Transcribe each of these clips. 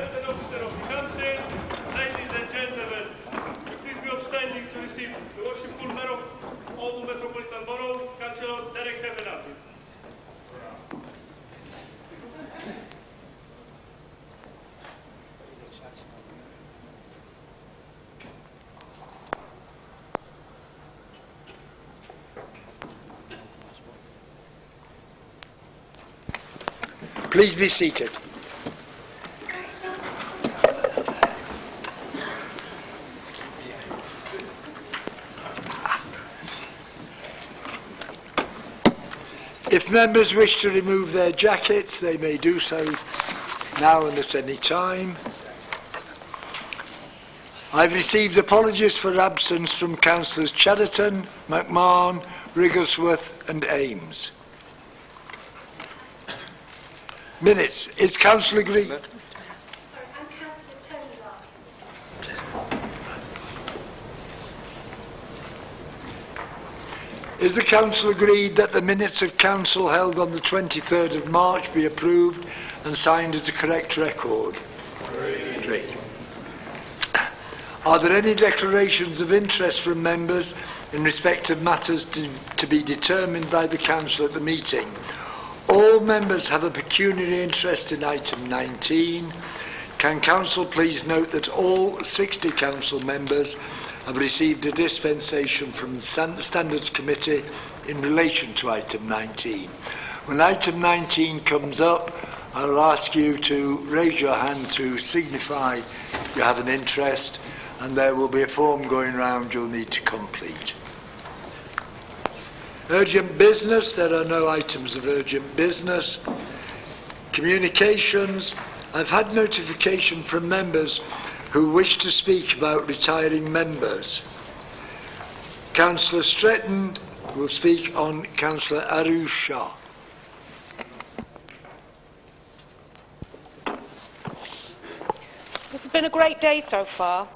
President Officer of the Council, ladies and gentlemen, please be upstanding to receive the Worshipful Mayor of Oldham Metropolitan Borough, Councillor Derek Hebenati. Please be seated. If members wish to remove their jackets, they may do so now and at any time. I've received apologies for absence from Councillors Chatterton, McMahon, Wrigglesworth and Ames. Minutes. Is Council agreed? Sorry, I'm Councillor Tony Larkin. Is the Council agreed that the minutes of Council held on the 23rd of March be approved and signed as a correct record? Agreed. Are there any declarations of interest from members in respect of matters to be determined by the Council at the meeting? All members have a pecuniary interest in item 19. Can Council please note that all 60 Council members have received a dispensation from the Standards Committee in relation to item 19. When item 19 comes up, I'll ask you to raise your hand to signify you have an interest, and there will be a form going round you'll need to complete. Urgent business. There are no items of urgent business. Communications. I've had notification from members who wish to speak about retiring members. Councillor Stretton will speak on Councillor Arush Shah. This has been a great day so far,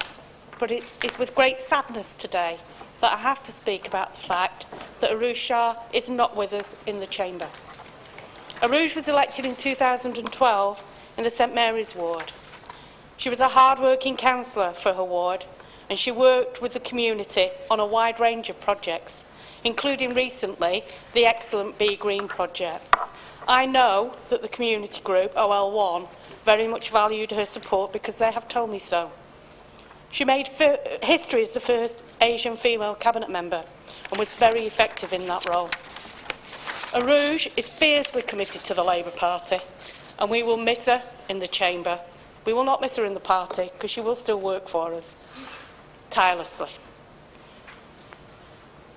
but it's with great sadness today that I have to speak about the fact that Arush Shah is not with us in the chamber. Arush was elected in 2012 in the St Mary's ward. She was a hard-working councillor for her ward, and she worked with the community on a wide range of projects, including recently the excellent Be Green project. I know that the community group, OL1, very much valued her support because they have told me so. She made history as the first Asian female cabinet member and was very effective in that role. Arush is fiercely committed to the Labour Party, and we will miss her in the chamber. We will not miss her in the party because she will still work for us tirelessly.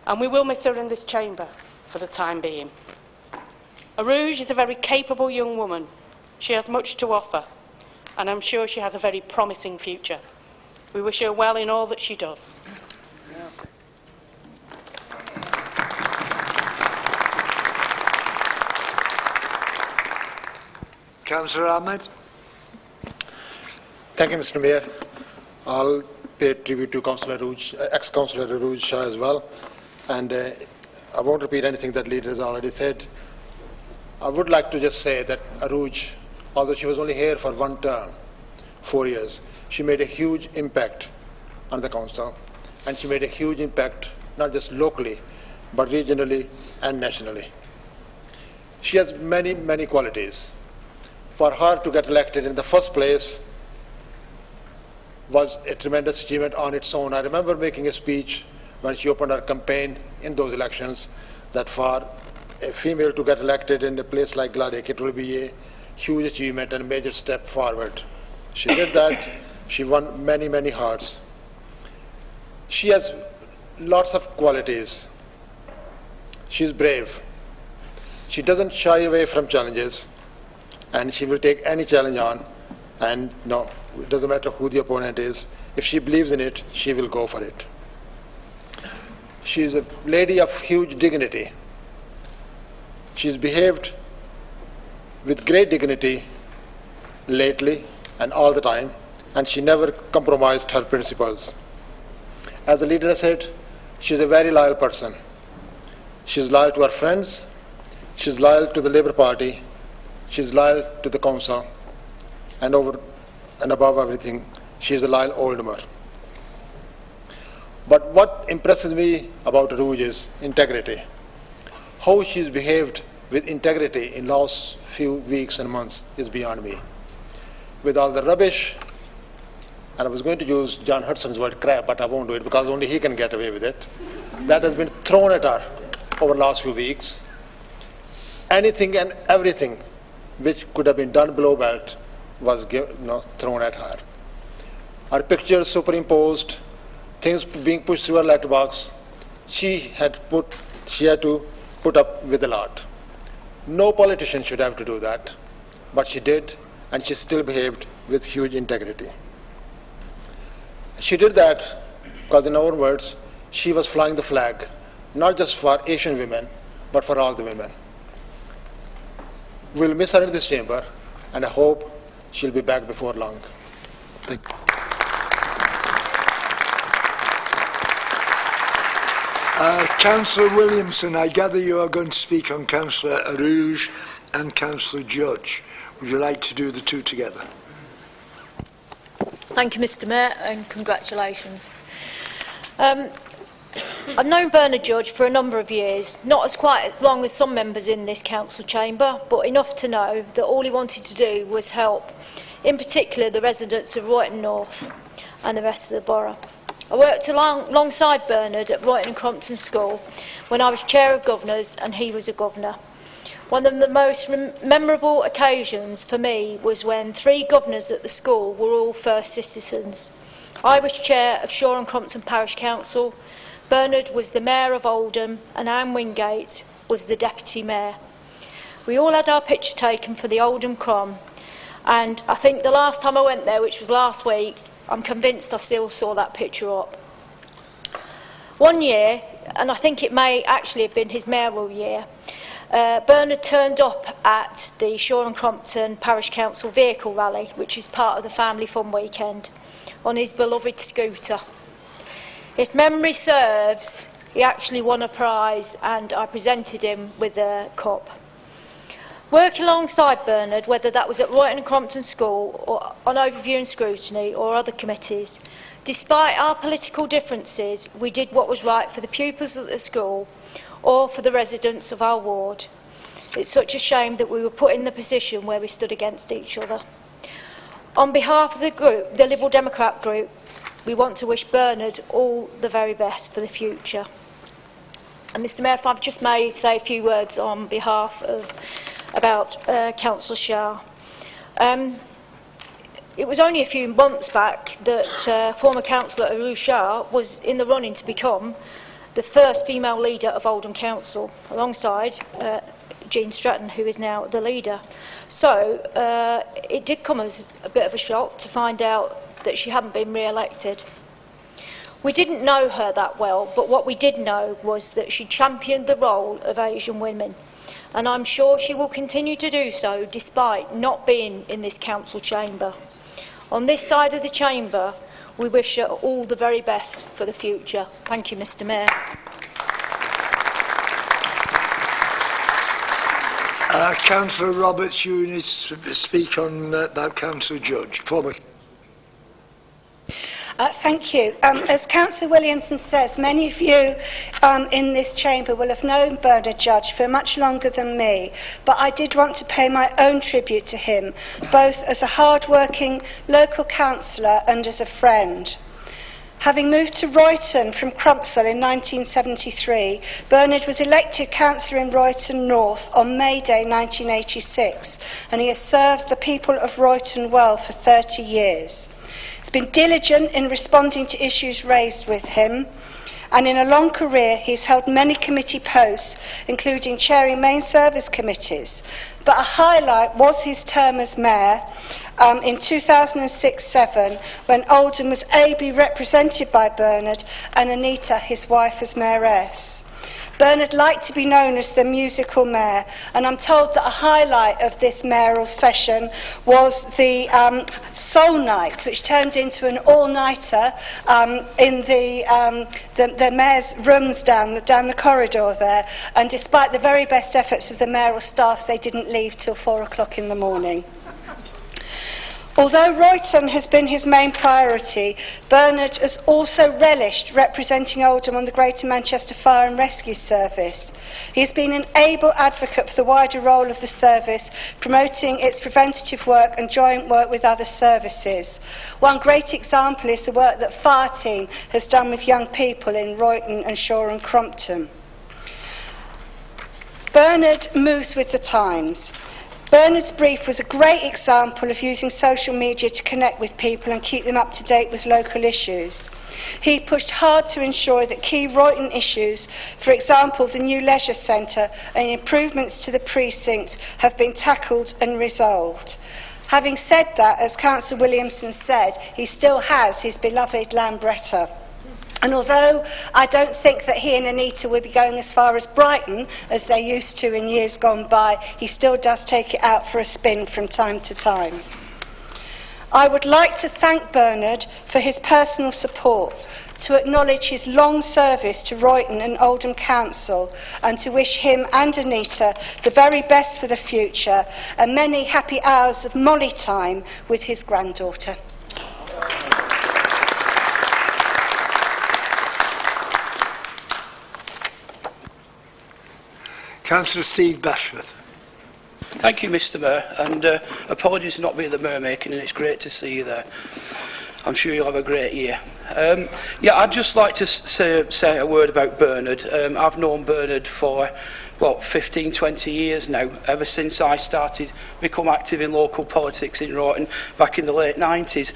And we will miss her in this chamber for the time being. Arush is a very capable young woman. She has much to offer, and I'm sure she has a very promising future. We wish her well in all that she does. Councillor Ahmed. Thank you, Mr. Mayor. I'll pay tribute to Councillor Arush, ex-Councillor Arush Shah as well, and I won't repeat anything that leader has already said. I would like to just say that Arush, although she was only here for one term, 4 years, she made a huge impact on the council, and she made a huge impact not just locally, but regionally and nationally. She has many, many qualities. For her to get elected in the first place was a tremendous achievement on its own. I remember making a speech when she opened her campaign in those elections that for a female to get elected in a place like Gladych, it will be a huge achievement and a major step forward. She did that. She won many, many hearts. She has lots of qualities. She's brave. She doesn't shy away from challenges, and she will take any challenge on. And no, it doesn't matter who the opponent is. If she believes in it, she will go for it. She is a lady of huge dignity. She's behaved with great dignity lately and all the time, and she never compromised her principles. As the leader said, she's a very loyal person. She's loyal to her friends, she's loyal to the Labour Party, she's loyal to the council, and over and above everything, she is a Lyle Oldmer. But what impresses me about Rouge is integrity. How she's behaved with integrity in last few weeks and months is beyond me. With all the rubbish, and I was going to use John Hudson's word crap, but I won't do it because only he can get away with it, that has been thrown at her over the last few weeks. Anything and everything which could have been done below belt was thrown at her. Her pictures superimposed, things being pushed through her letterbox, she had to put up with a lot. No politician should have to do that, but she did, and she still behaved with huge integrity. She did that because, in our words, she was flying the flag, not just for Asian women, but for all the women. We'll miss her in this chamber, and I hope she'll be back before long. Thank you. Councillor Williamson, I gather you are going to speak on Councillor Rouge and Councillor Judge. Would you like to do the two together? Thank you, Mr. Mayor, and congratulations. I've known Bernard Judge for a number of years, not quite as long as some members in this council chamber, but enough to know that all he wanted to do was help, in particular the residents of Royton North and the rest of the borough. I worked alongside Bernard at Royton and Crompton School when I was Chair of Governors and he was a Governor. One of the most memorable occasions for me was when 3 governors at the school were all first citizens. I was Chair of Shore and Crompton Parish Council, Bernard was the Mayor of Oldham and Anne Wingate was the Deputy Mayor. We all had our picture taken for the Oldham Crom, and I think the last time I went there, which was last week, I'm convinced I still saw that picture up. One year, and I think it may actually have been his mayoral year, Bernard turned up at the Shore and Crompton Parish Council Vehicle Rally, which is part of the Family Fun Weekend, on his beloved scooter. If memory serves, he actually won a prize and I presented him with a cup. Working alongside Bernard, whether that was at Royton and Crompton School or on Overview and Scrutiny or other committees, despite our political differences, we did what was right for the pupils at the school or for the residents of our ward. It's such a shame that we were put in the position where we stood against each other. On behalf of the group, the Liberal Democrat group, we want to wish Bernard all the very best for the future. And Mr Mayor, if I just may say a few words on behalf of about Councillor Shah. It was only a few months back that former Councillor Rouge Shah was in the running to become the first female leader of Oldham Council, alongside Jean Stratton, who is now the leader. So it did come as a bit of a shock to find out that she hadn't been re-elected. We didn't know her that well, but what we did know was that she championed the role of Asian women. And I'm sure she will continue to do so despite not being in this council chamber. On this side of the chamber, we wish her all the very best for the future. Thank you, Mr Mayor. Councillor Roberts, you need to speak on about Councillor Judge. Former. Thank you. As Councillor Williamson says, many of you in this chamber will have known Bernard Judge for much longer than me, but I did want to pay my own tribute to him, both as a hard-working local councillor and as a friend. Having moved to Royton from Crumpsall in 1973, Bernard was elected councillor in Royton North on May Day 1986, and he has served the people of Royton well for 30 years. He's been diligent in responding to issues raised with him, and in a long career he's held many committee posts, including chairing main service committees. But a highlight was his term as mayor in 2006-07, when Oldham was ably represented by Bernard and Anita, his wife, as mayoress. Bernard liked to be known as the musical mayor, and I'm told that a highlight of this mayoral session was the Soul Night, which turned into an all-nighter in the mayor's rooms down the corridor there, and despite the very best efforts of the mayoral staff, they didn't leave till 4 o'clock in the morning. Although Royton has been his main priority, Bernard has also relished representing Oldham on the Greater Manchester Fire and Rescue Service. He has been an able advocate for the wider role of the service, promoting its preventative work and joint work with other services. One great example is the work that Fire Team has done with young people in Royton and Shore and Crompton. Bernard moves with the times. Bernard's brief was a great example of using social media to connect with people and keep them up to date with local issues. He pushed hard to ensure that key Royton issues, for example the new leisure centre and improvements to the precinct, have been tackled and resolved. Having said that, as Councillor Williamson said, he still has his beloved Lambretta. And although I don't think that he and Anita will be going as far as Brighton as they used to in years gone by, he still does take it out for a spin from time to time. I would like to thank Bernard for his personal support, to acknowledge his long service to Royton and Oldham Council, and to wish him and Anita the very best for the future and many happy hours of Molly time with his granddaughter. Councillor Steve Bashworth. Thank you, Mr Mayor, and apologies for not being at the Mermaking, and it's great to see you there. I'm sure you'll have a great year. Yeah, I'd just like to say a word about Bernard. I've known Bernard for, what, 15, 20 years now, ever since I started become active in local politics in Royton back in the late 90s.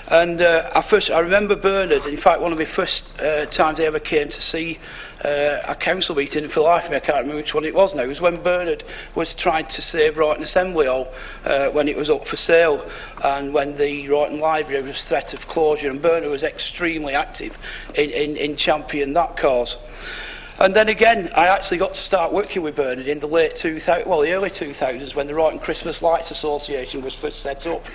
And I remember Bernard, in fact, one of my first times I ever came to see a council meeting, for life of me, I can't remember which one it was now, it was when Bernard was trying to save Royton Assembly Hall when it was up for sale, and when the Royton Library was threat of closure, and Bernard was extremely active in championing that cause. And then again, I actually got to start working with Bernard in the the early 2000s, when the Royton Christmas Lights Association was first set up.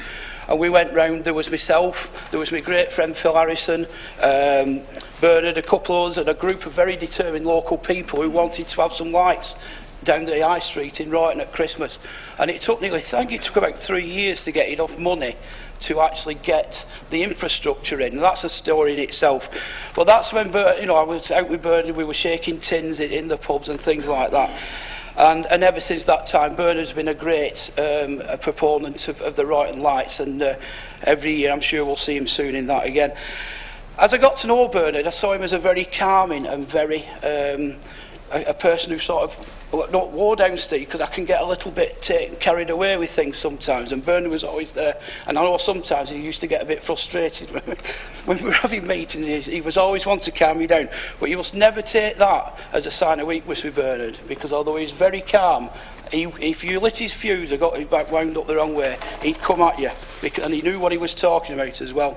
And we went round, there was myself, there was my great friend Phil Harrison, Bernard, a couple of us, and a group of very determined local people who wanted to have some lights down the high street in Royton at Christmas. And it took I think it took about 3 years to get enough money to actually get the infrastructure in. And that's a story in itself. But that's when I was out with Bernard, we were shaking tins in the pubs and things like that. And ever since that time, Bernard's been a great proponent of the Royton Lights, and every year I'm sure we'll see him soon in that again. As I got to know Bernard, I saw him as a very calming and very a person who sort of not wore down, Steve, because I can get a little bit carried away with things sometimes, and Bernard was always there. And I know sometimes he used to get a bit frustrated when we were having meetings. He was always one to calm me down, but you must never take that as a sign of weakness with Bernard, because although he's very calm, if you lit his fuse or got his back wound up the wrong way, he'd come at you, and he knew what he was talking about as well.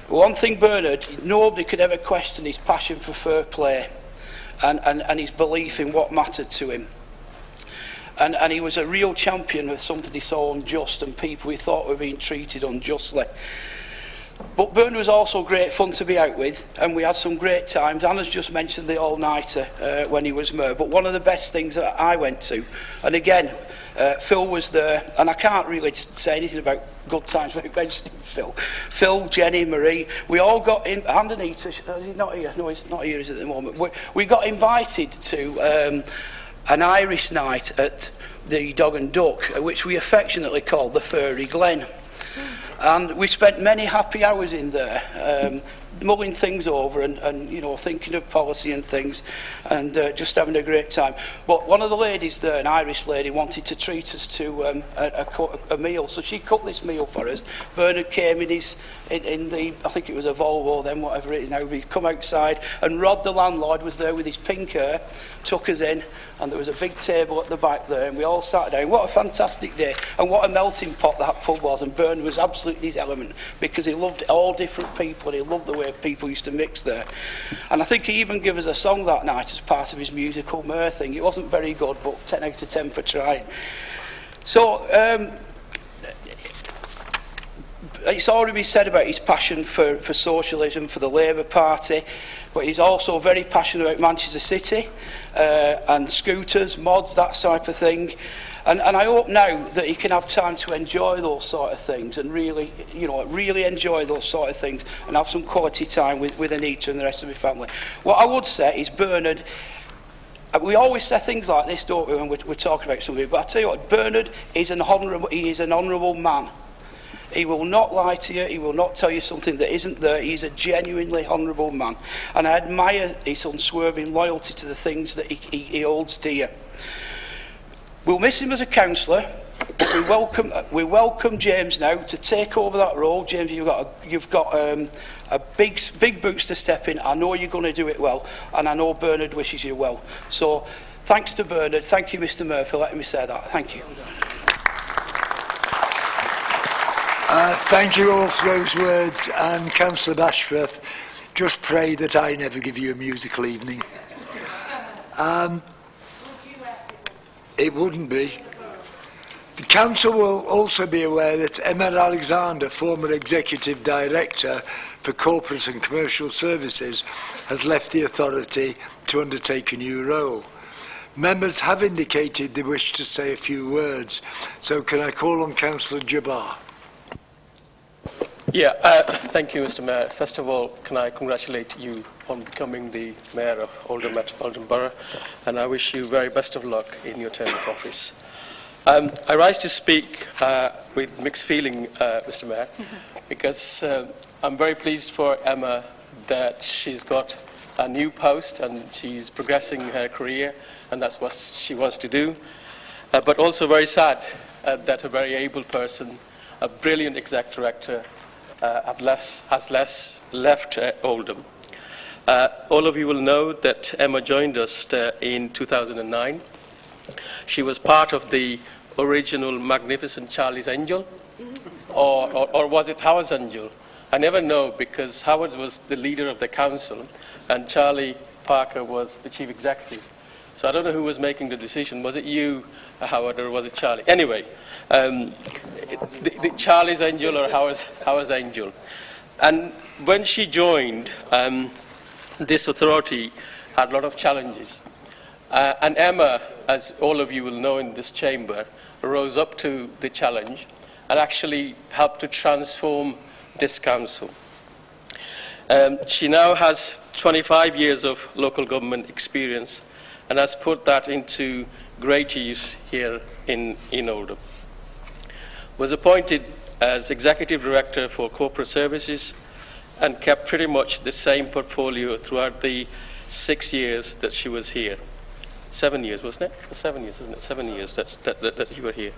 One thing, Bernard, nobody could ever question his passion for fair play. And his belief in what mattered to him. And he was a real champion of something he saw unjust and people he thought were being treated unjustly. But Bernard was also great fun to be out with, and we had some great times. Anna's just mentioned the all-nighter when he was mayor, but one of the best things that I went to, and again, Phil was there, and I can't really say anything about good times without mentioning Phil. Phil, Jenny, Marie, we all got in, and Anita, is he not here? No, he's not here at the moment. We got invited to an Irish night at the Dog and Duck, which we affectionately called the Furry Glen. And we spent many happy hours in there, mulling things over and thinking of policy and things, and just having a great time. But one of the ladies there, an Irish lady, wanted to treat us to a meal, so she cooked this meal for us. Bernard came in the, I think it was a Volvo then, whatever it is now, he'd come outside, and Rod, the landlord, was there with his pink hair, took us in, and there was a big table at the back there, and we all sat down. What a fantastic day, and what a melting pot that pub was. And Bernard was absolutely his element, because he loved all different people, and he loved the way people used to mix there. And I think he even gave us a song that night as part of his musical Mer thing. It wasn't very good, but 10 out of 10 for trying. So it's already been said about his passion for socialism, for the Labour Party, but he's also very passionate about Manchester City and scooters, mods, that type of thing. And I hope now that he can have time to enjoy those sort of things and really, you know, really enjoy those sort of things and have some quality time with Anita and the rest of my family. What I would say is Bernard, we always say things like this, don't we, when we're talking about somebody, but I tell you what, Bernard is an honourable man. He will not lie to you, he will not tell you something that isn't there. He's a genuinely honourable man. And I admire his unswerving loyalty to the things that he holds dear. We'll miss him as a councillor. We welcome James now to take over that role. James, you've got a big boots to step in. I know you're going to do it well, and I know Bernard wishes you well. So, thanks to Bernard. Thank you, Mr. Mayor, for letting me say that. Thank you. Thank you all for those words, and Councillor Bashforth, just pray that I never give you a musical evening. It wouldn't be. The Council will also be aware that Emma Alexander, former Executive Director for Corporate and Commercial Services, has left the authority to undertake a new role. Members have indicated they wish to say a few words, so can I call on Councillor Jabbar? Yeah, thank you, Mr. Mayor. First of all, can I congratulate you on becoming the Mayor of Oldham Metropolitan Borough, and I wish you very best of luck in your term of office. I rise to speak with mixed feeling, Mr. Mayor, because I'm very pleased for Emma that she's got a new post and she's progressing her career, and that's what she wants to do. But also very sad that a very able person, a brilliant exec director, has left Oldham. All of you will know that Emma joined us in 2009. She was part of the original Magnificent Charlie's Angel, or was it Howard's Angel? I never know, because Howard was the leader of the council and Charlie Parker was the chief executive. So I don't know who was making the decision. Was it you, Howard, or was it Charlie? Anyway, the Charlie's Angel or Howard's Angel. And when she joined, this authority had a lot of challenges. And Emma, as all of you will know in this chamber, rose up to the challenge and actually helped to transform this council. She now has 25 years of local government experience and has put that into great use here in Oldham. Was appointed as Executive Director for Corporate Services and kept pretty much the same portfolio throughout the 6 years that she was here. 7 years, wasn't it? 7 years, isn't it? 7 years that you were here.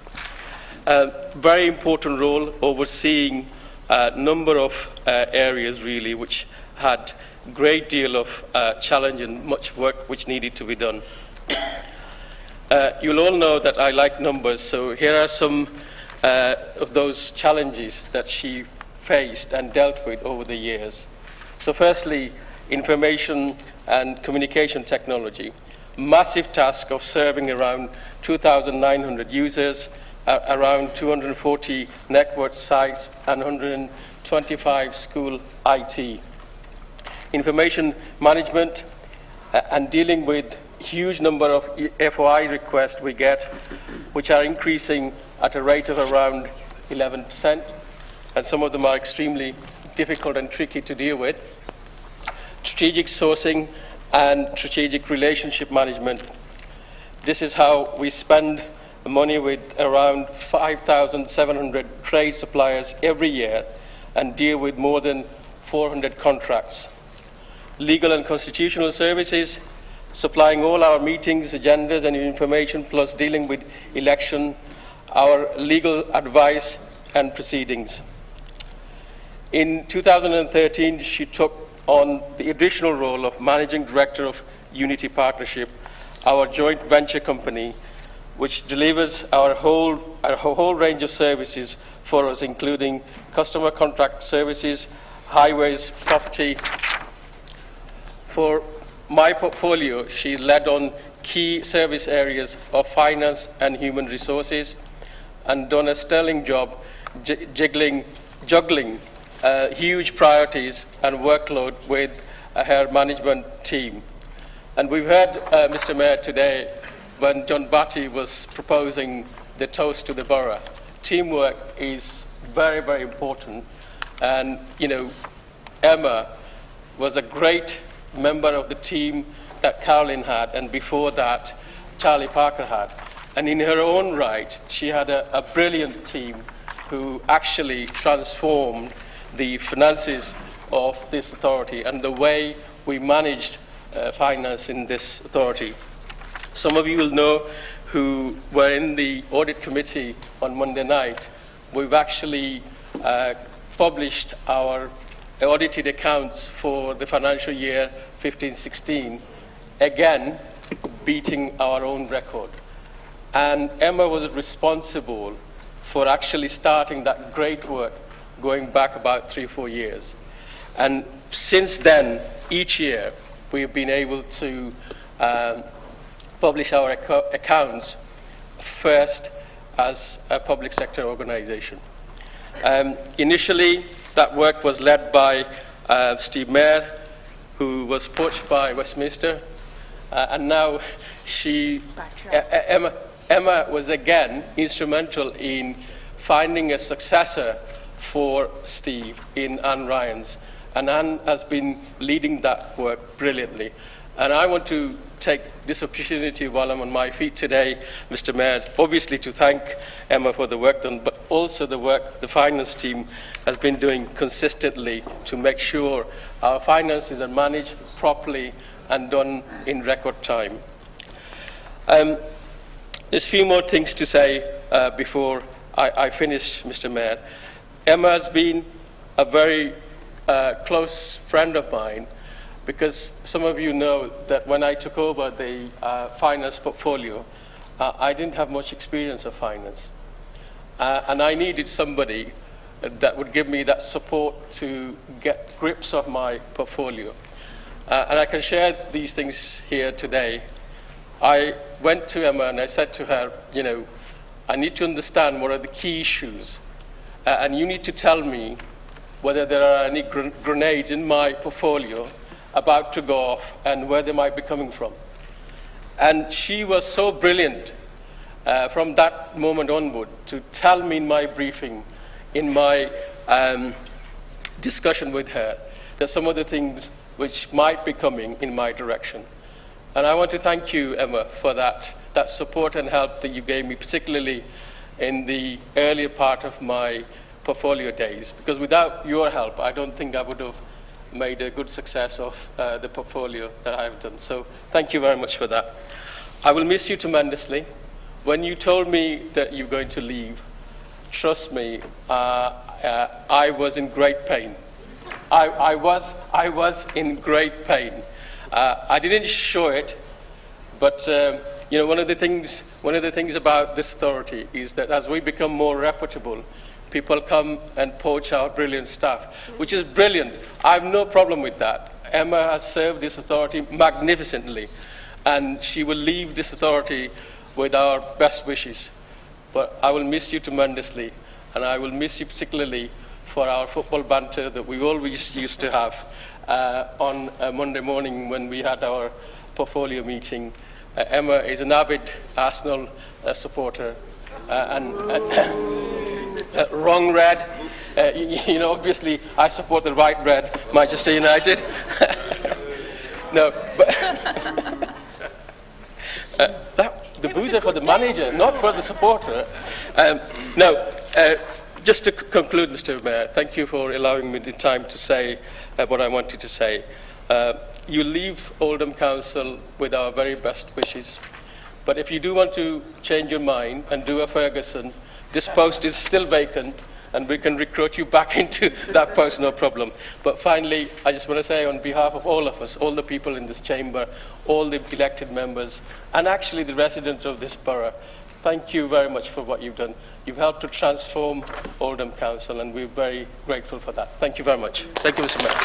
Very important role, overseeing a number of areas, really, which had a great deal of challenge and much work which needed to be done. You'll all know that I like numbers, so here are some of those challenges that she faced and dealt with over the years. So firstly, information and communication technology. Massive task of serving around 2,900 users, around 240 network sites, and 125 school IT. Information management and dealing with huge number of FOI requests we get, which are increasing at a rate of around 11%, and some of them are extremely difficult and tricky to deal with. Strategic sourcing and strategic relationship management. This is how we spend money with around 5,700 trade suppliers every year and deal with more than 400 contracts. Legal and constitutional services, supplying all our meetings, agendas and information, plus dealing with election, our legal advice and proceedings. In 2013, she took on the additional role of Managing Director of Unity Partnership, our joint venture company, which delivers our whole range of services for us, including customer contract services, highways, property. For my portfolio, she led on key service areas of finance and human resources and done a sterling job juggling huge priorities and workload with her management team. And we've heard, Mr. Mayor, today when John Batty was proposing the toast to the borough. Teamwork is very, very important. And, you know, Emma was a great member of the team that Caroline had, and before that, Charlie Parker had. And in her own right, she had a brilliant team who actually transformed the finances of this authority and the way we managed finance in this authority. Some of you will know who were in the audit committee on Monday night. We've actually published our audited accounts for the financial year 15-16, again beating our own record. And Emma was responsible for actually starting that great work going back about 3 or 4 years. And since then, each year, we've been able to publish our accounts first as a public sector organization. Initially, that work was led by Steve Mayer, who was poached by Westminster, and now Emma was again instrumental in finding a successor for Steve in Anne Ryans, and Anne has been leading that work brilliantly. And I want to take this opportunity while I'm on my feet today, Mr. Mayor, obviously to thank Emma for the work done, but also the work the finance team has been doing consistently to make sure our finances are managed properly and done in record time. There's a few more things to say before I finish, Mr. Mayor. Emma has been a very close friend of mine, because some of you know that when I took over the finance portfolio, I didn't have much experience of finance. And I needed somebody that would give me that support to get grips of my portfolio. And I can share these things here today. I went to Emma and I said to her, you know, I need to understand what are the key issues, and you need to tell me whether there are any grenades in my portfolio about to go off and where they might be coming from. And she was so brilliant from that moment onward to tell me in my briefing, in my discussion with her, that some of the things which might be coming in my direction. And I want to thank you, Emma, for that support and help that you gave me, particularly in the earlier part of my portfolio days, because without your help, I don't think I would have made a good success of the portfolio that I've done. So thank you very much for that. I will miss you tremendously. When you told me that you're going to leave, trust me, I was in great pain. I was in great pain. I didn't show it, but you know, one of the things about this authority is that as we become more reputable, people come and poach our brilliant staff, which is brilliant. I have no problem with that. Emma has served this authority magnificently, and she will leave this authority with our best wishes. But I will miss you tremendously, and I will miss you particularly for our football banter that we always used to have on a Monday morning when we had our portfolio meeting. Emma is an avid Arsenal supporter, and wrong red. You know, obviously, I support the right red, Manchester United. No, but the boos are for the manager, not for the supporter. Just to conclude, Mr. Mayor, thank you for allowing me the time to say what I wanted to say. You leave Oldham Council with our very best wishes. But if you do want to change your mind and do a Ferguson, this post is still vacant, and we can recruit you back into that post, no problem. But finally, I just want to say on behalf of all of us, all the people in this chamber, all the elected members, and actually the residents of this borough, thank you very much for what you've done. You've helped to transform Oldham Council, and we're very grateful for that. Thank you very much. Thank you, Mr. Mayor.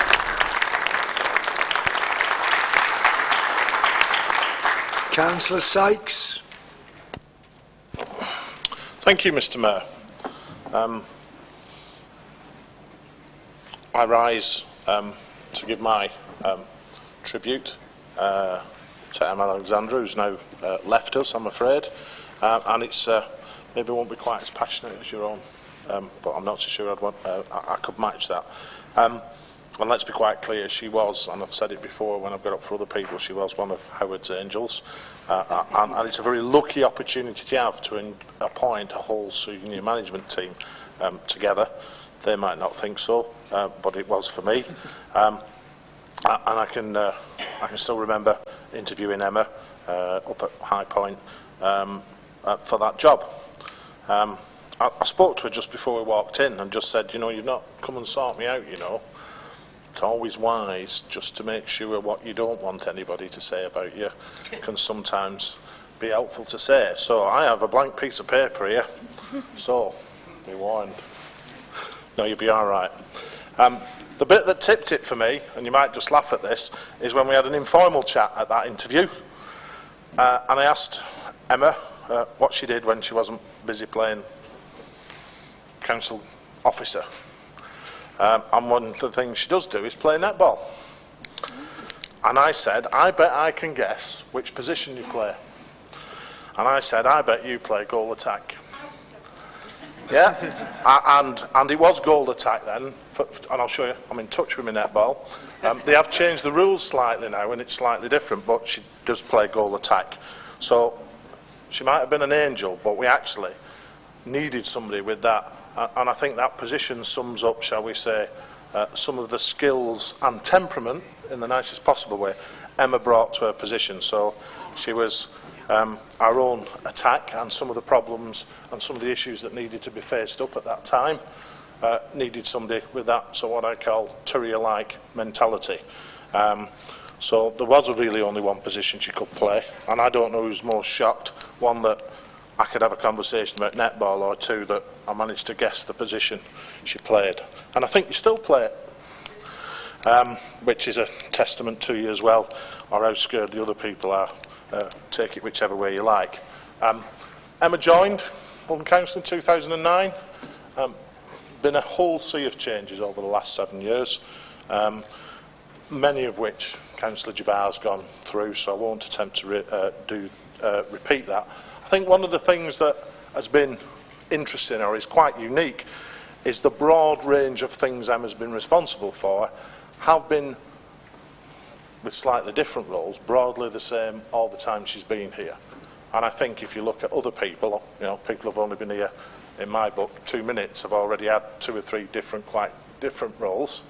Councillor Sykes. Thank you, Mr. Mayor. I rise to give my tribute to to Emma Alexandra, who's now left us, I'm afraid. And it's maybe won't be quite as passionate as your own, but I'm not so sure I could match that. And let's be quite clear, she was, and I've said it before when I've got up for other people, she was one of Howard's angels. And it's a very lucky opportunity to have to appoint a whole senior management team together. They might not think so, but it was for me. And I can still remember interviewing Emma up at High Point for that job. I spoke to her just before we walked in and just said, you know, you've not come and sort me out, you know. It's always wise just to make sure what you don't want anybody to say about you can sometimes be helpful to say. So I have a blank piece of paper here, so be warned. No, you'll be all right. The bit that tipped it for me, and you might just laugh at this, is when we had an informal chat at that interview. And I asked Emma what she did when she wasn't busy playing council officer. And one of the things she does do is play netball. And I said, I bet I can guess which position you play. And I said, I bet you play goal attack. Yeah, and it was goal attack then, and I'll show you, I'm in touch with my netball. They have changed the rules slightly now and it's slightly different, but she does play goal attack. So she might have been an angel, but we actually needed somebody with that. And I think that position sums up, shall we say, some of the skills and temperament, in the nicest possible way, Emma brought to her position. So she was our own attack, and some of the problems and some of the issues that needed to be faced up at that time needed somebody with that, so what I call terrier-like mentality. So there was really only one position she could play, and I don't know who's most shocked, one that I could have a conversation about netball, or two that I managed to guess the position she played. And I think you still play it, which is a testament to you as well, or how scared the other people are. Take it whichever way you like. Emma joined London Council in 2009. Been a whole sea of changes over the last 7 years, many of which Councillor Jabbar's gone through, so I won't attempt to repeat that. I think one of the things that has been interesting, or is quite unique, is the broad range of things Emma's been responsible for have been, with slightly different roles, broadly the same all the time she's been here. And I think if you look at other people, you know, people have only been here, in my book, 2 minutes, have already had 2 or 3 different, quite different roles.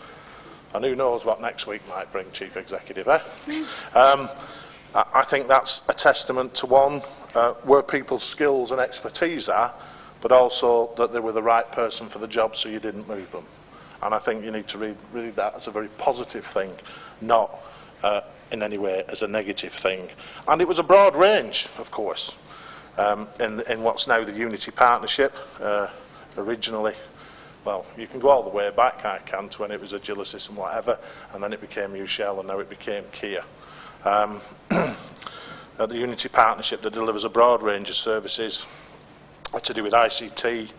And who knows what next week might bring, Chief Executive, eh? I think that's a testament to, one, where people's skills and expertise are, but also that they were the right person for the job, so you didn't move them. And I think you need to read that as a very positive thing, not in any way as a negative thing. And it was a broad range, of course, in what's now the Unity Partnership. Originally, well, you can go all the way back, I can, to when it was Agilicis and whatever, and then it became UShell, and now it became Kia. The Unity Partnership that delivers a broad range of services to do with ICT,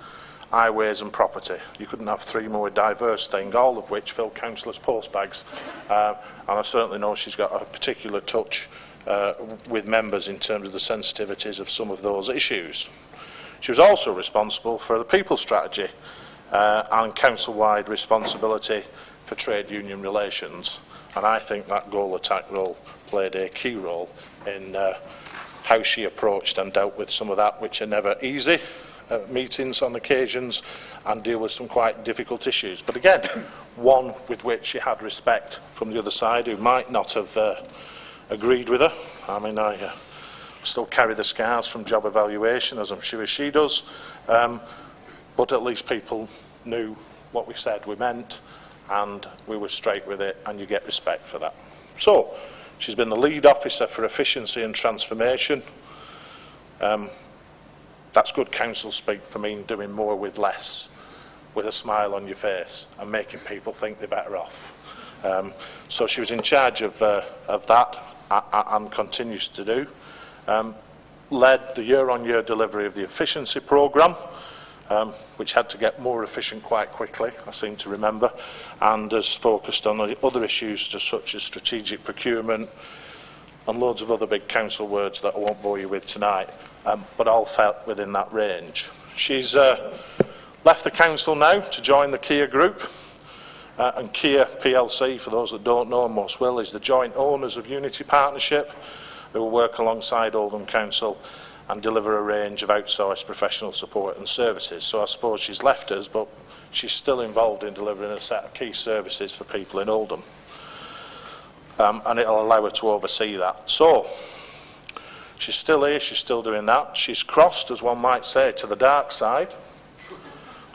highways and property. You couldn't have 3 more diverse things, all of which fill councillors' postbags. And I certainly know she's got a particular touch with members in terms of the sensitivities of some of those issues. She was also responsible for the people strategy and council-wide responsibility for trade union relations. And I think that goal attack role played a key role in how she approached and dealt with some of that, which are never easy meetings on occasions, and deal with some quite difficult issues. But again, one with which she had respect from the other side, who might not have agreed with her. I mean, I still carry the scars from job evaluation, as I'm sure she does, but at least people knew what we said we meant, and we were straight with it, and you get respect for that. So, she's been the lead officer for efficiency and transformation. That's good council speak for me, doing more with less, with a smile on your face, and making people think they're better off. So she was in charge of that, and continues to do. Led the year-on-year delivery of the efficiency programme, which had to get more efficient quite quickly, I seem to remember, and has focused on the other issues such as strategic procurement, and loads of other big council words that I won't bore you with tonight, but all felt within that range. She's left the council now to join the Kia Group, and Kia PLC, for those that don't know, and most will, is the joint owners of Unity Partnership, who will work alongside Oldham Council and deliver a range of outsourced professional support and services. So I suppose she's left us, but she's still involved in delivering a set of key services for people in Oldham. And it'll allow her to oversee that. So, she's still here, she's still doing that. She's crossed, as one might say, to the dark side,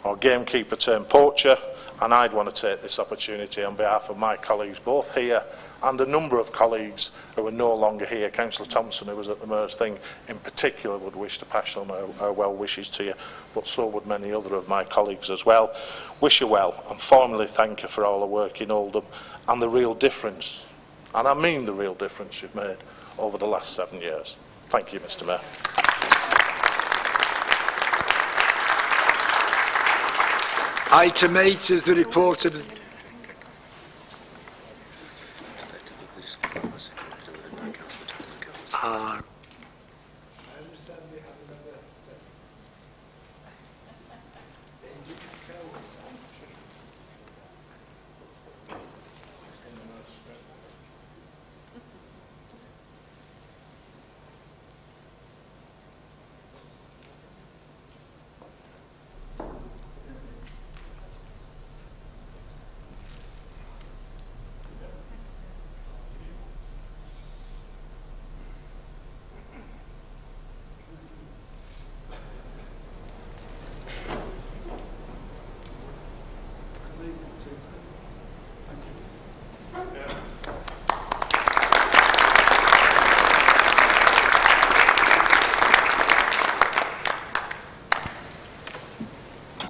or gamekeeper turned poacher, and I'd want to take this opportunity on behalf of my colleagues, both here and a number of colleagues who are no longer here. Councillor Thompson, who was at the Mayor's thing, in particular would wish to pass on her well wishes to you, but so would many other of my colleagues as well. Wish her well and formally thank her for all her work in Oldham and the real difference, and I mean the real difference you've made over the last 7 years. Thank you, Mr. Mayor. Item 8 is the report of...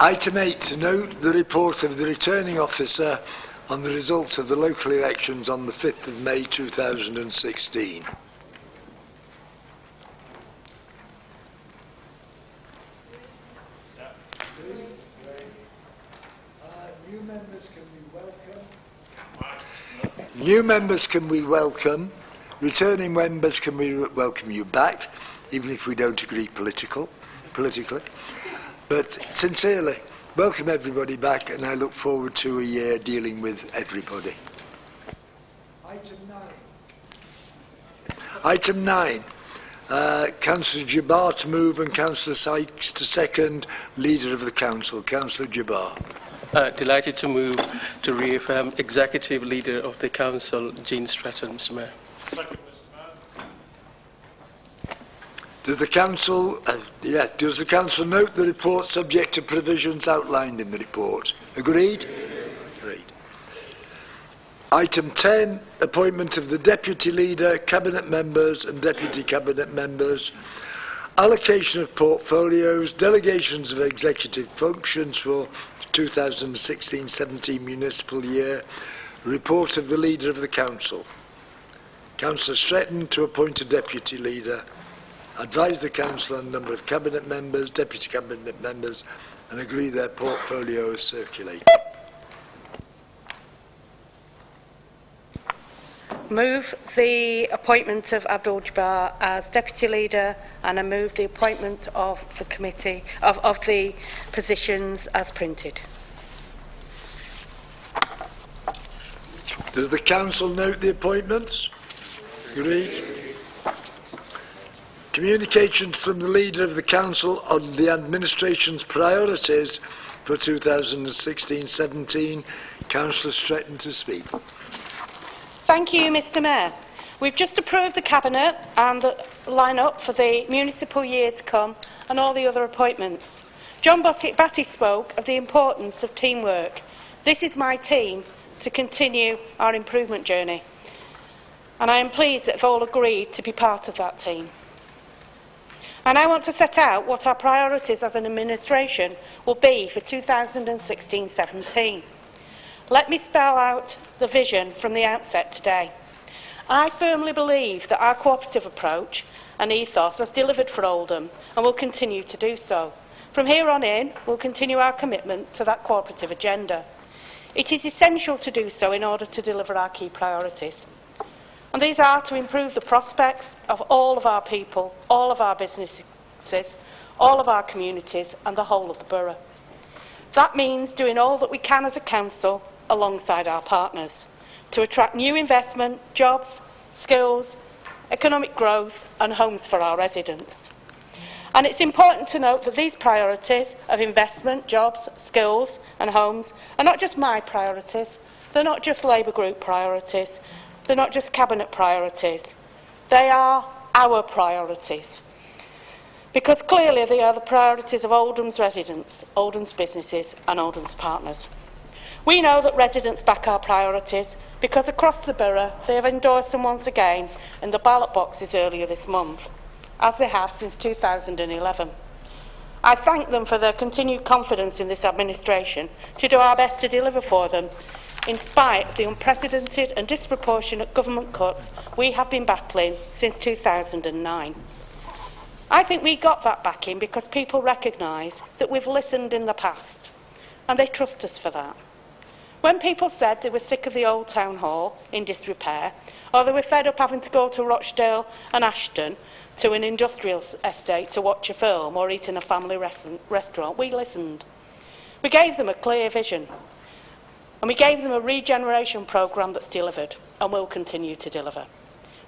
Item 8, to note the report of the returning officer on the results of the local elections on the 5th of May 2016. New members can we welcome. Returning members can we welcome you back, even if we don't agree politically. But sincerely, welcome everybody back, and I look forward to a year dealing with everybody. Item 9. Councillor Jabbar to move and Councillor Sykes to second, Leader of the Council. Councillor Jabbar. Delighted to move to reaffirm Executive Leader of the Council, Jean Stratton, Mr. Mayor. Does the council note the report subject to provisions outlined in the report? Agreed? Agreed. Item 10, appointment of the Deputy Leader, Cabinet Members and Deputy Cabinet Members, allocation of portfolios, delegations of executive functions for 2016-17 municipal year, report of the Leader of the Council. Councillor Stretton to appoint a Deputy Leader, advise the Council on the number of Cabinet Members, Deputy Cabinet Members, and agree their portfolios circulate. Move the appointment of Abdul Jabbar as Deputy Leader, and I move the appointment of the committee, of the positions as printed. Does the Council note the appointments? Agreed. Communications from the Leader of the Council on the administration's priorities for 2016-17. Councillor Stretton to speak. Thank you, Mr. Mayor. We've just approved the Cabinet and the line-up for the municipal year to come and all the other appointments. John Batty spoke of the importance of teamwork. This is my team to continue our improvement journey, and I am pleased that they've all agreed to be part of that team. And I want to set out what our priorities as an administration will be for 2016-17. Let me spell out the vision from the outset today. I firmly believe that our cooperative approach and ethos has delivered for Oldham and will continue to do so. From here on in, we'll continue our commitment to that cooperative agenda. It is essential to do so in order to deliver our key priorities. And these are to improve the prospects of all of our people, all of our businesses, all of our communities and the whole of the borough. That means doing all that we can as a council alongside our partners to attract new investment, jobs, skills, economic growth and homes for our residents. And it's important to note that these priorities of investment, jobs, skills and homes are not just my priorities, they're not just Labour Group priorities, they're not just Cabinet priorities, they are our priorities. Because clearly they are the priorities of Oldham's residents, Oldham's businesses and Oldham's partners. We know that residents back our priorities because across the borough they have endorsed them once again in the ballot boxes earlier this month, as they have since 2011. I thank them for their continued confidence in this administration to do our best to deliver for them, in spite of the unprecedented and disproportionate government cuts we have been battling since 2009. I think we got that backing because people recognise that we've listened in the past, and they trust us for that. When people said they were sick of the old town hall in disrepair, or they were fed up having to go to Rochdale and Ashton to an industrial estate to watch a film or eat in a family restaurant, we listened. We gave them a clear vision, and we gave them a regeneration programme that's delivered and will continue to deliver.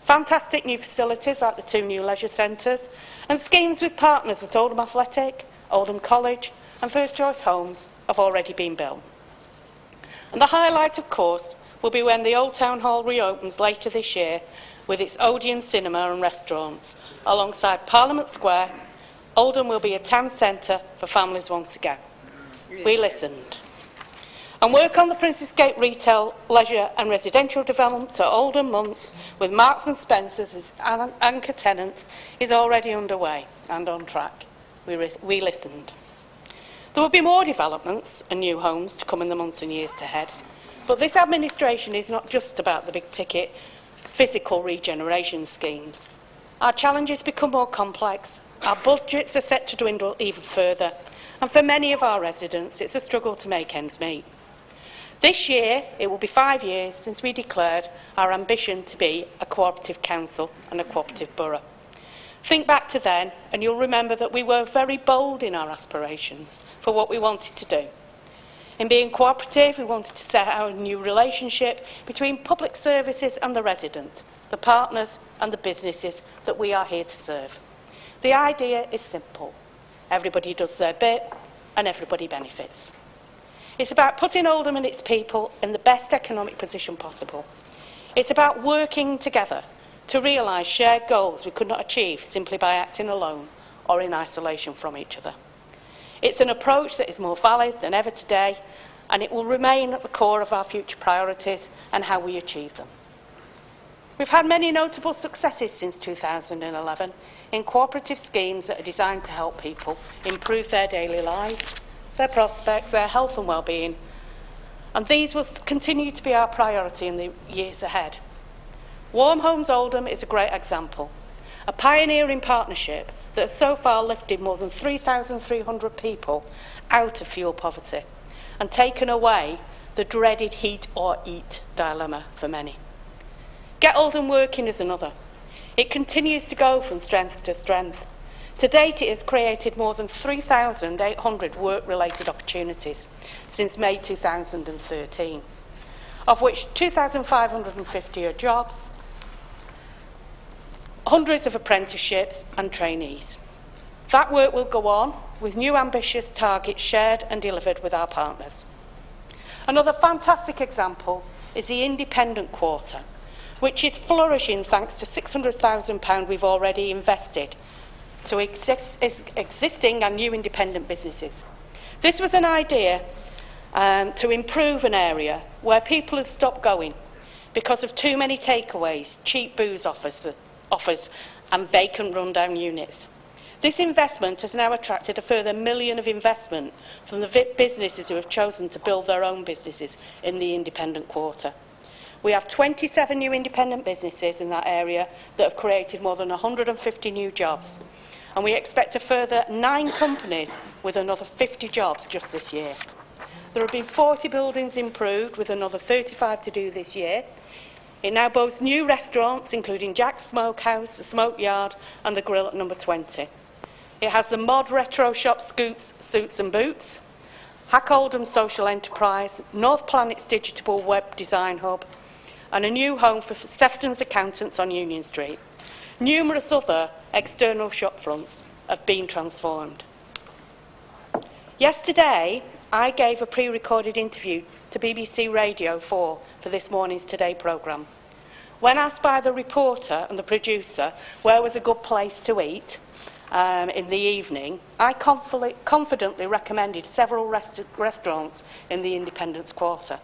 Fantastic new facilities like the 2 new leisure centres and schemes with partners at Oldham Athletic, Oldham College and First Choice Homes have already been built. And the highlight, of course, will be when the Old Town Hall reopens later this year with its Odeon cinema and restaurants. Alongside Parliament Square, Oldham will be a town centre for families once again. We listened. And work on the Princes Gate retail, leisure and residential development at Oldham Months with Marks and Spencer's as an anchor tenant is already underway and on track. We listened. There will be more developments and new homes to come in the months and years ahead, but this administration is not just about the big ticket physical regeneration schemes. Our challenges become more complex, our budgets are set to dwindle even further, and for many of our residents it's a struggle to make ends meet. This year, it will be 5 years since we declared our ambition to be a cooperative council and a cooperative borough. Think back to then, and you'll remember that we were very bold in our aspirations for what we wanted to do. In being cooperative, we wanted to set out a new relationship between public services and the resident, the partners and the businesses that we are here to serve. The idea is simple. Everybody does their bit and everybody benefits. It's about putting Oldham and its people in the best economic position possible. It's about working together to realise shared goals we could not achieve simply by acting alone or in isolation from each other. It's an approach that is more valid than ever today, and it will remain at the core of our future priorities and how we achieve them. We've had many notable successes since 2011 in cooperative schemes that are designed to help people improve their daily lives, their prospects, their health and well-being, and these will continue to be our priority in the years ahead. Warm Homes Oldham is a great example, a pioneering partnership that has so far lifted more than 3,300 people out of fuel poverty and taken away the dreaded heat or eat dilemma for many. Get Oldham Working is another. It continues to go from strength to strength. To date, it has created more than 3,800 work-related opportunities since May 2013, of which 2,550 are jobs, hundreds of apprenticeships and trainees. That work will go on with new ambitious targets shared and delivered with our partners. Another fantastic example is the independent quarter, which is flourishing thanks to £600,000 we've already invested to existing and new independent businesses. This was an idea to improve an area where people had stopped going because of too many takeaways, cheap booze offers and vacant rundown units. This investment has now attracted a further £1 million of investment from the businesses who have chosen to build their own businesses in the independent quarter. We have 27 new independent businesses in that area that have created more than 150 new jobs. And we expect a further 9 companies with another 50 jobs just this year. There have been 40 buildings improved with another 35 to do this year. It now boasts new restaurants, including Jack's Smokehouse, the Smoke Yard and the Grill at number 20. It has the mod retro shop Scoots, Suits and Boots, Hack Oldham Social Enterprise, North Planet's digital web design hub, and a new home for Sefton's accountants on Union Street. Numerous other external shop fronts have been transformed. Yesterday, I gave a pre-recorded interview to BBC Radio 4 for this morning's Today programme. When asked by the reporter and the producer where was a good place to eat in the evening, I confidently recommended several restaurants in the Independence Quarter.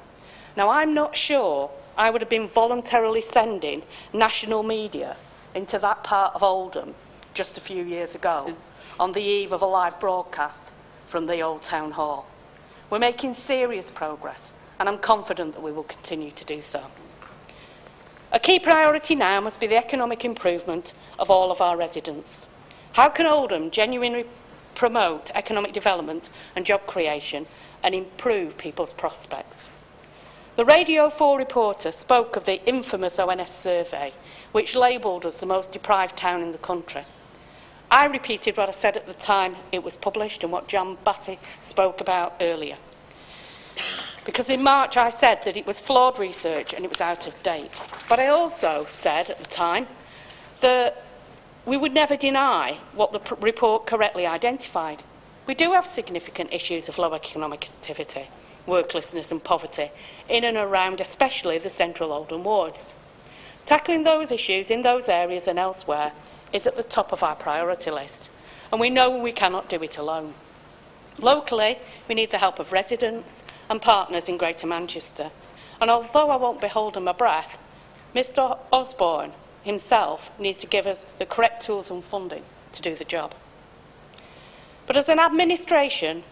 Now, I'm not sure I would have been voluntarily sending national media into that part of Oldham just a few years ago on the eve of a live broadcast from the Old Town Hall. We're making serious progress, and I'm confident that we will continue to do so. A key priority now must be the economic improvement of all of our residents. How can Oldham genuinely promote economic development and job creation and improve people's prospects? The Radio 4 reporter spoke of the infamous ONS survey, which labelled us the most deprived town in the country. I repeated what I said at the time it was published and what John Batty spoke about earlier. Because in March I said that it was flawed research and it was out of date. But I also said at the time that we would never deny what the report correctly identified. We do have significant issues of low economic activity, worklessness and poverty in and around especially the central Oldham wards. Tackling those issues in those areas and elsewhere is at the top of our priority list, and we know we cannot do it alone. Locally, we need the help of residents and partners in Greater Manchester, and although I won't be holding my breath, Mr Osborne himself needs to give us the correct tools and funding to do the job. But as an administration,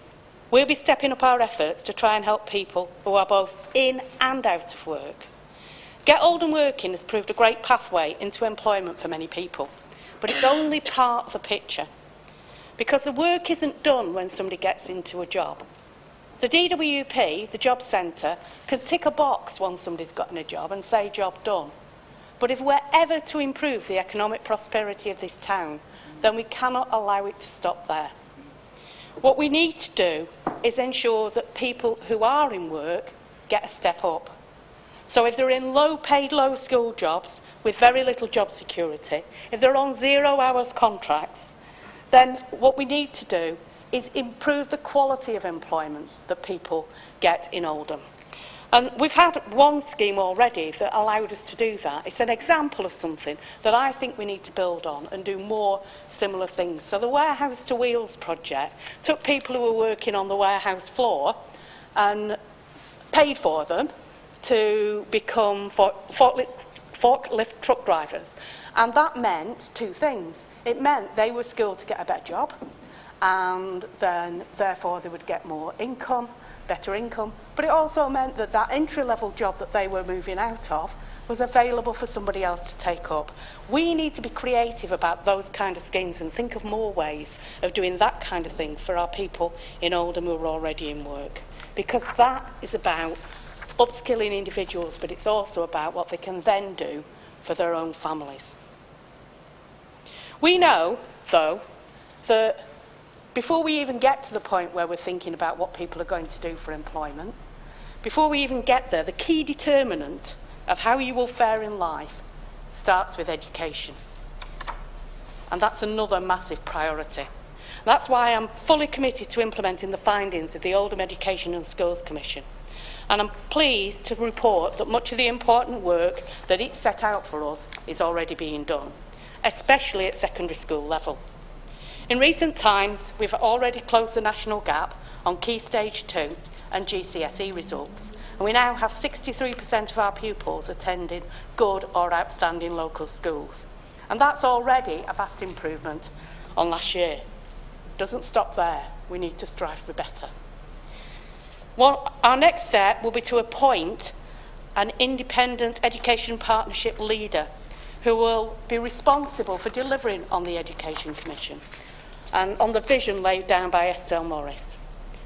we'll be stepping up our efforts to try and help people who are both in and out of work. Get Oldham Working has proved a great pathway into employment for many people, but it's only part of the picture, because the work isn't done when somebody gets into a job. The DWP, the job centre, can tick a box once somebody's gotten a job and say job done. But if we're ever to improve the economic prosperity of this town, then we cannot allow it to stop there. What we need to do is ensure that people who are in work get a step up. So if they're in low-paid, low-skilled jobs with very little job security, if they're on 0 hours contracts, then what we need to do is improve the quality of employment that people get in Oldham. And we've had one scheme already that allowed us to do that. It's an example of something that I think we need to build on and do more similar things. So the Warehouse to Wheels project took people who were working on the warehouse floor and paid for them to become forklift truck drivers. And that meant two things. It meant they were skilled to get a better job, and then therefore they would get more income, better income, but it also meant that that entry-level job that they were moving out of was available for somebody else to take up. We need to be creative about those kind of schemes and think of more ways of doing that kind of thing for our people in Oldham who are already in work, because that is about upskilling individuals, but it's also about what they can then do for their own families. We know, though, that before we even get to the point where we're thinking about what people are going to do for employment, before we even get there, the key determinant of how you will fare in life starts with education. And that's another massive priority. That's why I'm fully committed to implementing the findings of the Oldham Education and Skills Commission. And I'm pleased to report that much of the important work that it set out for us is already being done, especially at secondary school level. In recent times, we've already closed the national gap on Key Stage 2 and GCSE results, and we now have 63% of our pupils attending good or outstanding local schools. And that's already a vast improvement on last year. Doesn't stop there. We need to strive for better. Well, our next step will be to appoint an independent education partnership leader who will be responsible for delivering on the Education Commission and on the vision laid down by Estelle Morris.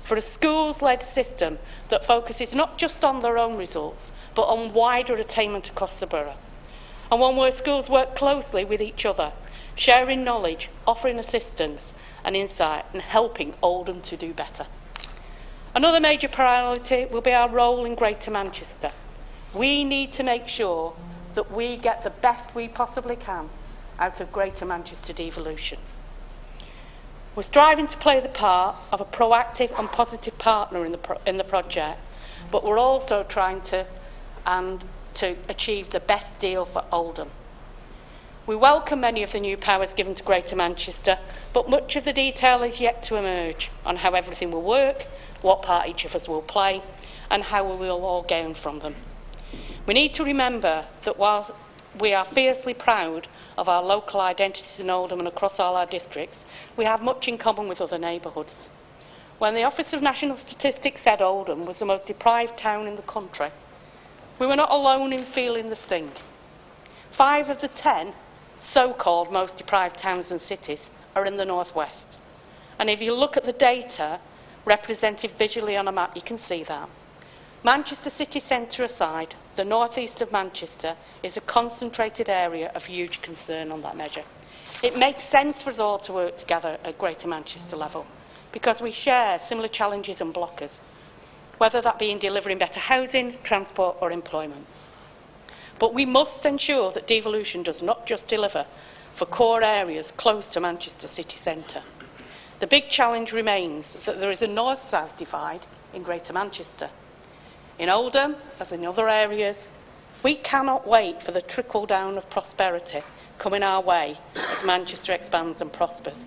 for a schools-led system that focuses not just on their own results, but on wider attainment across the borough, and one where schools work closely with each other, sharing knowledge, offering assistance and insight, and helping Oldham to do better. Another major priority will be our role in Greater Manchester. We need to make sure that we get the best we possibly can out of Greater Manchester devolution. We're striving to play the part of a proactive and positive partner in the project, but we're also trying to achieve the best deal for Oldham. We welcome many of the new powers given to Greater Manchester, but much of the detail is yet to emerge on how everything will work, what part each of us will play, and how we will all gain from them. We need to remember that while we are fiercely proud of our local identities in Oldham and across all our districts, we have much in common with other neighbourhoods. When the Office of National Statistics said Oldham was the most deprived town in the country, we were not alone in feeling the sting. 5 of the 10 so-called most deprived towns and cities are in the northwest. And if you look at the data represented visually on a map, you can see that. Manchester city centre aside, the northeast of Manchester is a concentrated area of huge concern on that measure. It makes sense for us all to work together at Greater Manchester level because we share similar challenges and blockers, whether that be in delivering better housing, transport or employment. But we must ensure that devolution does not just deliver for core areas close to Manchester city centre. The big challenge remains that there is a north-south divide in Greater Manchester. In Oldham, as in other areas, we cannot wait for the trickle-down of prosperity coming our way as Manchester expands and prospers,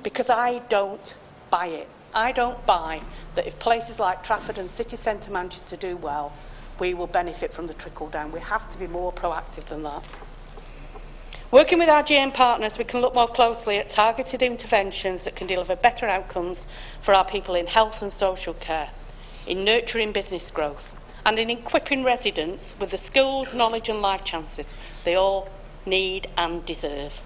because I don't buy it. I don't buy that if places like Trafford and city centre Manchester do well, we will benefit from the trickle-down. We have to be more proactive than that. Working with our GM partners, we can look more closely at targeted interventions that can deliver better outcomes for our people in health and social care, in nurturing business growth, and in equipping residents with the skills, knowledge and life chances they all need and deserve.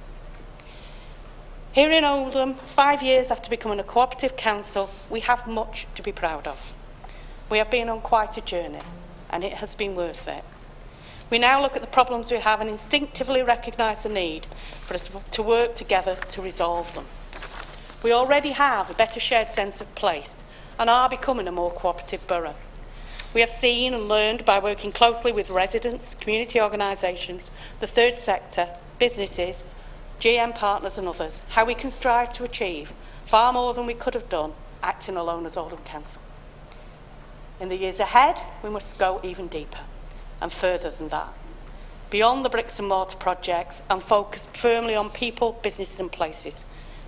Here in Oldham, 5 years after becoming a cooperative council, we have much to be proud of. We have been on quite a journey, and it has been worth it. We now look at the problems we have and instinctively recognise the need for us to work together to resolve them. We already have a better shared sense of place and are becoming a more cooperative borough. We have seen and learned by working closely with residents, community organisations, the third sector, businesses, GM partners and others, how we can strive to achieve far more than we could have done acting alone as Oldham Council. In the years ahead, we must go even deeper and further than that, beyond the bricks and mortar projects, and focus firmly on people, businesses and places.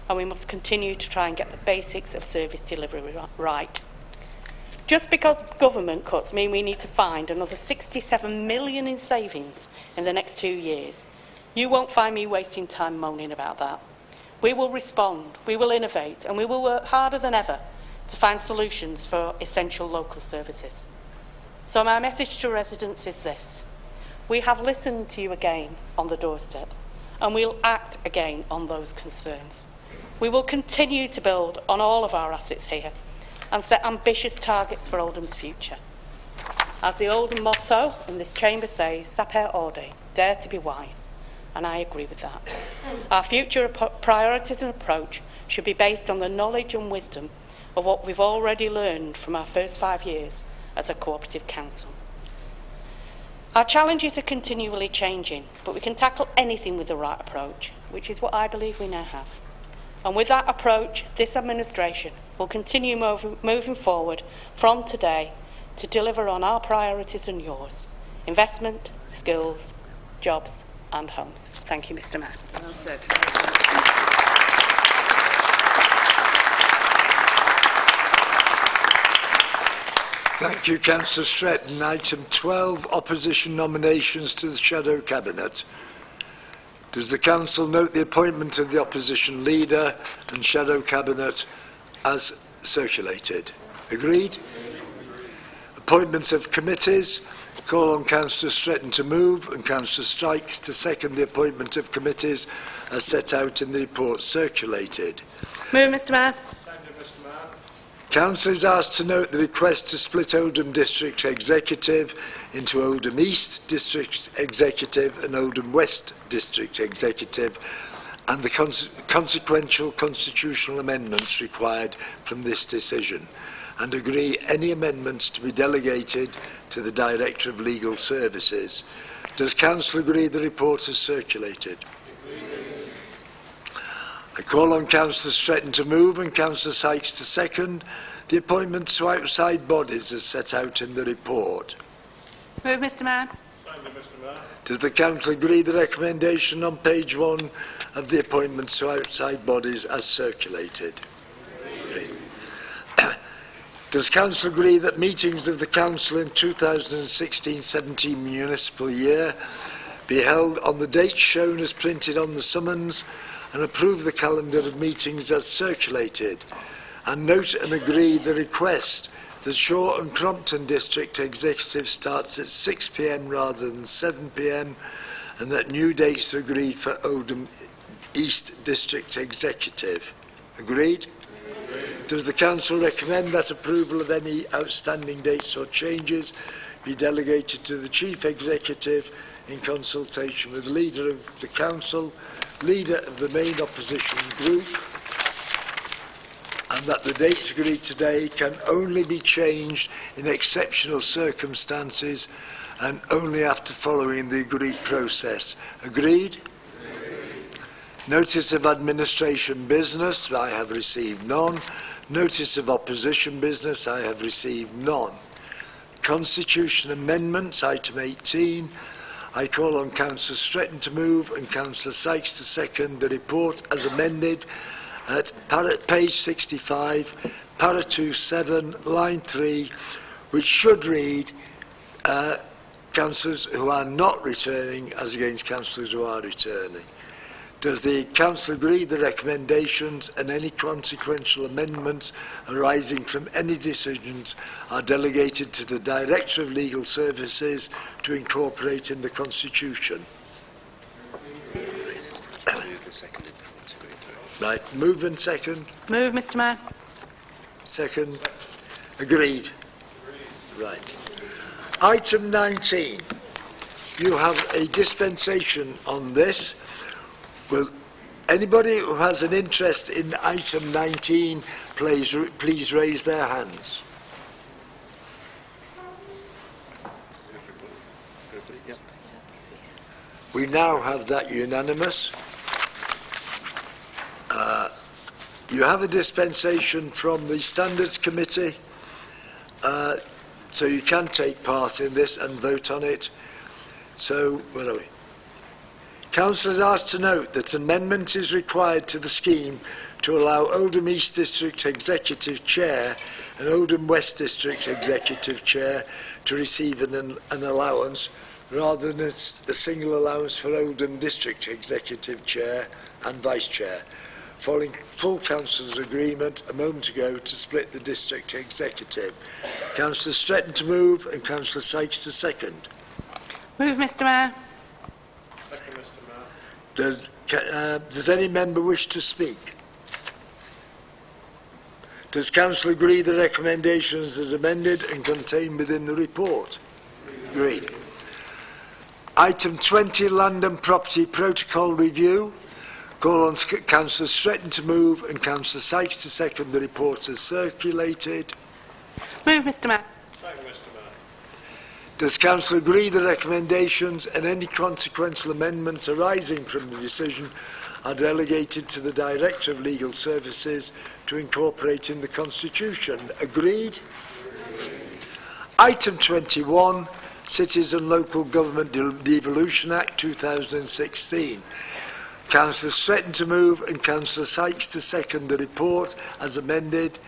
And we must continue to try and get the basics of service delivery right. Just because government cuts mean we need to find another 67 million in savings in the next 2 years, you won't find me wasting time moaning about that. We will respond, we will innovate, and we will work harder than ever to find solutions for essential local services. So my message to residents is this: we have listened to you again on the doorsteps, and we'll act again on those concerns. We will continue to build on all of our assets here and set ambitious targets for Oldham's future. As the Oldham motto in this chamber says, Saper Aude, dare to be wise, and I agree with that. Our future priorities and approach should be based on the knowledge and wisdom of what we've already learned from our first 5 years as a cooperative council. Our challenges are continually changing, but we can tackle anything with the right approach, which is what I believe we now have. And with that approach, this administration will continue moving forward from today to deliver on our priorities and yours: investment, skills, jobs and homes. Thank you, Mr. Mayor. Well said. Thank you, Councillor Stretton. Item 12, opposition nominations to the Shadow Cabinet. Does the Council note the appointment of the opposition leader and Shadow Cabinet as circulated? Agreed? Appointments of committees. Call on Councillor Stretton to move and Councillor Strikes to second the appointment of committees as set out in the report circulated. Move, Mr. Mayor. Second, Mr. Mayor. Council is asked to note the request to split Oldham District Executive into Oldham East District Executive and Oldham West District Executive, and the consequential constitutional amendments required from this decision, and agree any amendments to be delegated to the Director of Legal Services. Does Council agree the report is circulated? I call on Councillor Stretton to move and Councillor Sykes to second the appointments to outside bodies as set out in the report. Move, Mr Mayor. Second, Mr Mayor. Does the Council agree the recommendation on page 1 of the appointments to outside bodies as circulated? Agreed. Does Council agree that meetings of the Council in 2016-17 municipal year be held on the dates shown as printed on the summons, and approve the calendar of meetings as circulated, and note and agree the request that Shaw and Crompton District Executive starts at 6 p.m. rather than 7 p.m, and that new dates are agreed for Oldham East District Executive? Agreed? Does the Council recommend that approval of any outstanding dates or changes be delegated to the Chief Executive in consultation with the Leader of the Council, Leader of the main opposition group, and that the dates agreed today can only be changed in exceptional circumstances and only after following the agreed process? Agreed? Notice of administration business, I have received none. Notice of opposition business, I have received none. Constitution amendments, item 18. I call on Councillor Stretton to move and Councillor Sykes to second the report as amended at page 65, para 27, line 3, which should read councillors who are not returning as against councillors who are returning. Does the Council agree the recommendations and any consequential amendments arising from any decisions are delegated to the Director of Legal Services to incorporate in the Constitution? Right, move and second. Move, Mr Mayor. Second. Agreed. Right. Item 19. You have a dispensation on this. Will anybody who has an interest in item 19 please raise their hands? We now have that unanimous. You have a dispensation from the Standards Committee, so you can take part in this and vote on it. So, where are we? Council is asked to note that amendment is required to the scheme to allow Oldham East District Executive Chair and Oldham West District Executive Chair to receive an allowance rather than a single allowance for Oldham District Executive Chair and Vice Chair, following full Council's agreement a moment ago to split the District Executive. Councillor Stretton to move and Councillor Sykes to second. Move, Mr Mayor. Second, Mr Mayor. Does any member wish to speak? Does Council agree the recommendations as amended and contained within the report? Agreed. Item 20, Land and Property Protocol Review. Call on Councillor Stretton to move and Councillor Sykes to second the report as circulated. Move, Mr Mayor. Second, Mr Mayor. Does Council agree the recommendations and any consequential amendments arising from the decision are delegated to the Director of Legal Services to incorporate in the Constitution? Agreed? Item 21, Cities and Local Government Devolution Act 2016. Councillor Stretton to move and Councillor Sykes to second the report as amended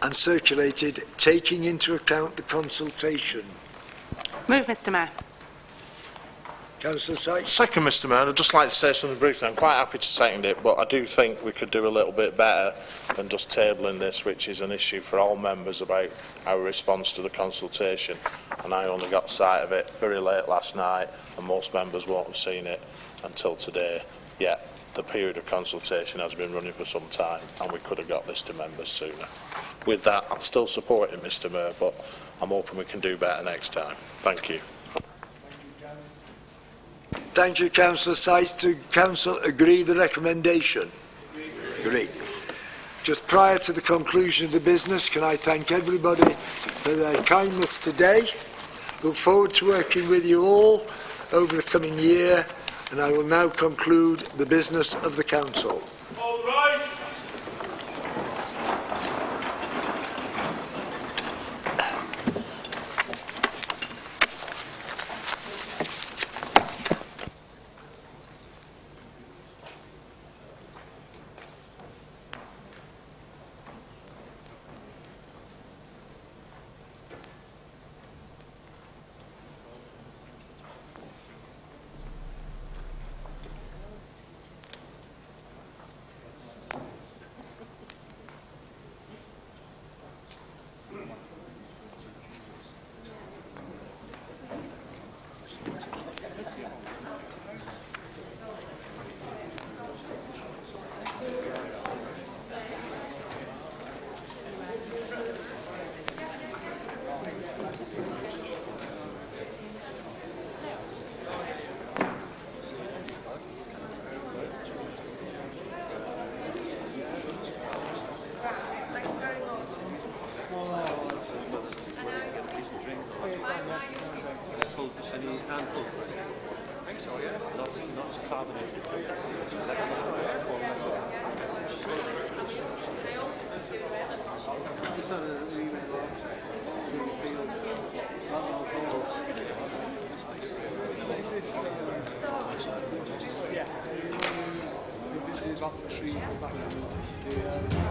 and circulated, taking into account the consultation. Move, Mr Mayor. Councillor Sykes. Second, Mr Mayor, I'd just like to say something briefly. I'm quite happy to second it, but I do think we could do a little bit better than just tabling this, which is an issue for all members about our response to the consultation. And I only got sight of it very late last night, and most members won't have seen it until today. Yeah, the period of consultation has been running for some time, and we could have got this to members sooner. With that, I'll still support it, Mr Mayor, but I'm hoping we can do better next time. Thank you. Thank you, Councillor Sykes. Do Council agree the recommendation? Agree. Just prior to the conclusion of the business, can I thank everybody for their kindness today. Look forward to working with you all over the coming year, and I will now conclude the business of the Council. All rise. This is off the trees back in the